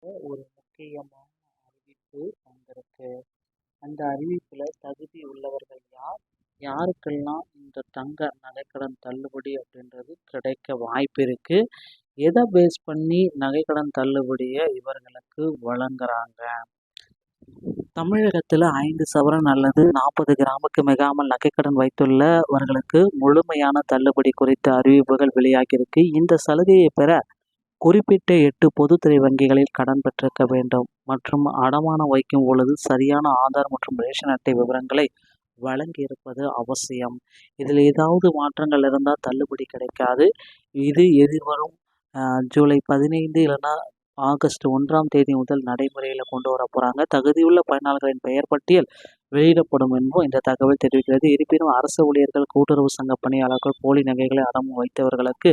ஒரு முக்கியமான அறிவிப்பு வந்திருக்கு. அந்த அறிவிப்புல தகுதி உள்ளவர்கள் யார்? யாருக்கெல்லாம் இந்த தங்க நகைக்கடன் தள்ளுபடி அப்படின்றது கிடைக்க வாய்ப்பு இருக்கு? எதை பேஸ் பண்ணி நகைக்கடன் தள்ளுபடிய இவர்களுக்கு வழங்குறாங்க? தமிழகத்துல 5 சவரன் அல்லது 40 கிராமுக்கு மிகாமல் நகைக்கடன் வைத்துள்ளவர்களுக்கு முழுமையான தள்ளுபடி குறித்த அறிவிப்புகள் வெளியாகியிருக்கு. இந்த சலுகையை பெற குறிப்பிட்ட 8 பொதுத்துறை வங்கிகளில் கடன் பெற்றிருக்க வேண்டும் மற்றும் அடமானம் வைக்கும் பொழுது சரியான ஆதார் மற்றும் ரேஷன் அட்டை விவரங்களை வழங்கியிருப்பது அவசியம். இதில் ஏதாவது மாற்றங்கள் இருந்தால் தள்ளுபடி கிடைக்காது. இது எதிர்வரும் ஜூலை 15 இல்லைன்னா ஆகஸ்ட் 1ஆம் தேதி முதல் நடைமுறையில் கொண்டு வர போகிறாங்க. தகுதியுள்ள பயனாளர்களின் பெயர் பட்டியல் வெளியிடப்படும் என்பதும் இந்த தகவல் தெரிவிக்கிறது. இருப்பினும் அரசு ஊழியர்கள், கூட்டுறவு சங்க பணியாளர்கள், போலி நகைகளை அடமானம் வைத்தவர்களுக்கு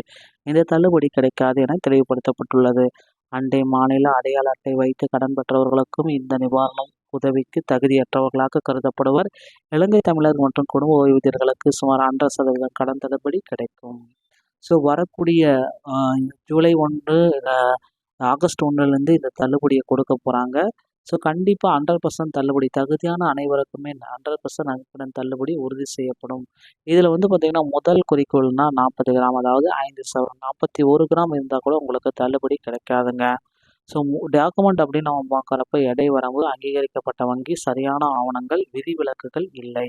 இந்த தள்ளுபடி கிடைக்காது என தெளிவுபடுத்தப்பட்டுள்ளது. அண்டை மாநில அடையாள அட்டை வைத்து கடன் பெற்றவர்களுக்கும் இந்த நிவாரணம் உதவிக்கு தகுதியற்றவர்களாக கருதப்படுவர். இலங்கை தமிழர் மற்றும் குடும்ப ஓய்வூதியர்களுக்கு சுமார் 1.5% கடன் தள்ளுபடி கிடைக்கும். ஸோ வரக்கூடிய ஜூலை 1 ஆகஸ்ட் 1லேருந்து இந்த தள்ளுபடியை கொடுக்க போகிறாங்க. ஸோ கண்டிப்பாக 100% தள்ளுபடி, தகுதியான அனைவருக்குமே 100% நகைக்கடன் தள்ளுபடி உறுதி செய்யப்படும். இதில் பார்த்திங்கன்னா முதல் குறிக்கோள்னா 40 கிராம், அதாவது 5 சவரன். 41 கிராம் இருந்தால் கூட உங்களுக்கு தள்ளுபடி கிடைக்காதுங்க. ஸோ டாக்குமெண்ட் அப்படின்னு நம்ம பார்க்குறப்ப எடை வரம்பு, அங்கீகரிக்கப்பட்ட வங்கி, சரியான ஆவணங்கள், விதிவிலக்குகள் இல்லை.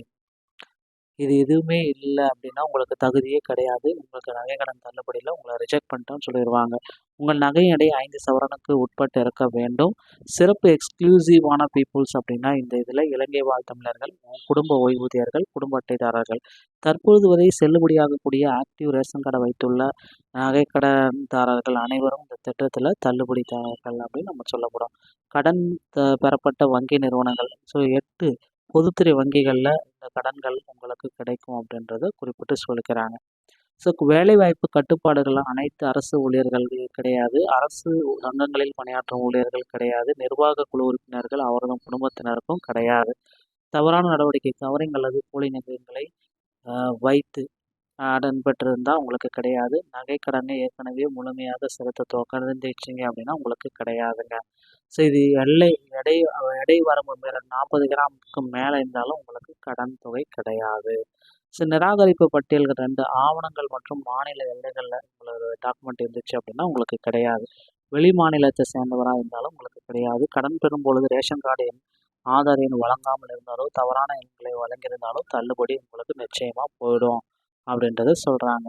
இது எதுவுமே இல்லை அப்படின்னா உங்களுக்கு தகுதியே கிடையாது. உங்களுக்கு நகைக்கடன் தள்ளுபடியில் உங்களை ரிஜெக்ட் பண்ணிட்டோன்னு சொல்லிடுவாங்க. உங்கள் நகை எடை 5 சவரனுக்கு உட்பட்டு இருக்க வேண்டும். சிறப்பு எக்ஸ்க்ளூசிவான பீப்புள்ஸ் அப்படின்னா இந்த இதில் இலங்கை வாழ் தமிழர்கள், குடும்ப ஓய்வூதியர்கள், குடும்ப அட்டைதாரர்கள். தற்பொழுது வரை செல்லுபடியாகக்கூடிய ஆக்டிவ் ரேஷன் கார்டை வைத்துள்ள நகைக்கடன்தாரர்கள் அனைவரும் இந்த திட்டத்தில் தள்ளுபடிதாரர்கள் அப்படின்னு நம்ம சொல்லப்படும். கடன் பெறப்பட்ட வங்கி நிறுவனங்கள், ஸோ 8 பொதுத்துறை வங்கிகளில் இந்த கடன்கள் உங்களுக்கு கிடைக்கும் அப்படின்றத குறிப்பிட்டு சொல்லிக்கிறாங்க. ஸோ வேலைவாய்ப்பு கட்டுப்பாடுகள் அனைத்து அரசு ஊழியர்கள் கிடையாது. அரசு சங்கங்களில் பணியாற்றும் ஊழியர்கள் கிடையாது. நிர்வாக குழு உறுப்பினர்கள் அவரதும் குடும்பத்தினருக்கும் கிடையாது. தவறான நடவடிக்கை, கவரிங் அல்லது போலி நகைகளை வைத்து கடன் பெற்றிருந்தால் உங்களுக்கு கிடையாது. நகைக்கடனை ஏற்கனவே முழுமையாக செலுத்த தொடர்ந்துச்சிங்க அப்படின்னா உங்களுக்கு கிடையாதுங்க. ஸோ இது எடை வரம்பு 40 கிராமுக்கு மேலே இருந்தாலும் உங்களுக்கு கடன் தொகை கிடையாது. ஸோ நிராகரிப்பு பட்டியல்கள் 2 ஆவணங்கள் மற்றும் மாநில எல்லைகளில் உங்களோட டாக்குமெண்ட் இருந்துச்சு அப்படின்னா உங்களுக்கு கிடையாது. வெளி மாநிலத்தை சேர்ந்தவராக இருந்தாலும் உங்களுக்கு கிடையாது. கடன் பெறும் பொழுது ரேஷன் கார்டு எண், ஆதார் எண் வழங்காமல் இருந்தாலோ, தவறான எண்களை வழங்கியிருந்தாலும் தள்ளுபடி உங்களுக்கு நிச்சயமாக போயிடும் அப்படின்றத சொல்கிறாங்க.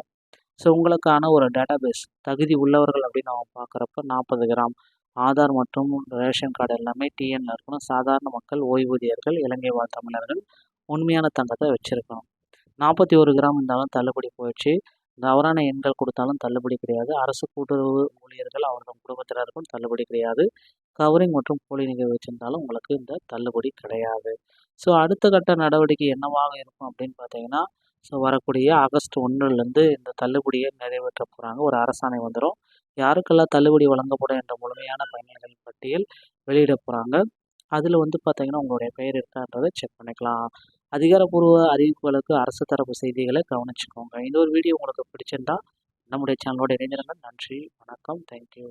ஸோ உங்களுக்கான ஒரு டேட்டாபேஸ் தகுதி உள்ளவர்கள் அப்படின்னு நம்ம பார்க்குறப்ப 40 கிராம் ஆதார் மற்றும் ரேஷன் கார்டு எல்லாமே டிஎன்ல இருக்கணும். சாதாரண மக்கள், ஓய்வூதியர்கள், இலங்கை வாழ் தமிழர்கள் உண்மையான தங்கத்தை வச்சுருக்கணும். 41 கிராம் இருந்தாலும் தள்ளுபடி போயிடுச்சு. தவறான எண்கள் கொடுத்தாலும் தள்ளுபடி கிடையாது. அரசு கூட்டுறவு ஊழியர்கள் அவர்கள் குடும்பத்தினருக்கும் தள்ளுபடி கிடையாது. கவரிங் மற்றும் போலி நகை வச்சிருந்தாலும் உங்களுக்கு இந்த தள்ளுபடி கிடையாது. ஸோ அடுத்த கட்ட நடவடிக்கை என்னவாக இருக்கும் அப்படின்னு பார்த்தீங்கன்னா, ஸோ வரக்கூடிய ஆகஸ்ட் 1லேருந்து இந்த தள்ளுபடியை நிறைவேற்ற போகிறாங்க. ஒரு அரசாணை வந்துடும். யாருக்கெல்லாம் தள்ளுபடி வழங்கப்படும் என்ற முழுமையான பயனாளிகளின் பட்டியல் வெளியிட போகிறாங்க. அதில் பார்த்தீங்கன்னா உங்களுடைய பெயர் இருக்கான்றதை செக் பண்ணிக்கலாம். அதிகாரப்பூர்வ அறிவிப்புகளுக்கு அரசு தரப்பு செய்திகளை கவனிச்சுக்கோங்க. இந்த ஒரு வீடியோ உங்களுக்கு பிடிச்சிருந்தா நம்முடைய சேனலோட இணைந்திருங்க. நன்றி, வணக்கம், தேங்க்யூ.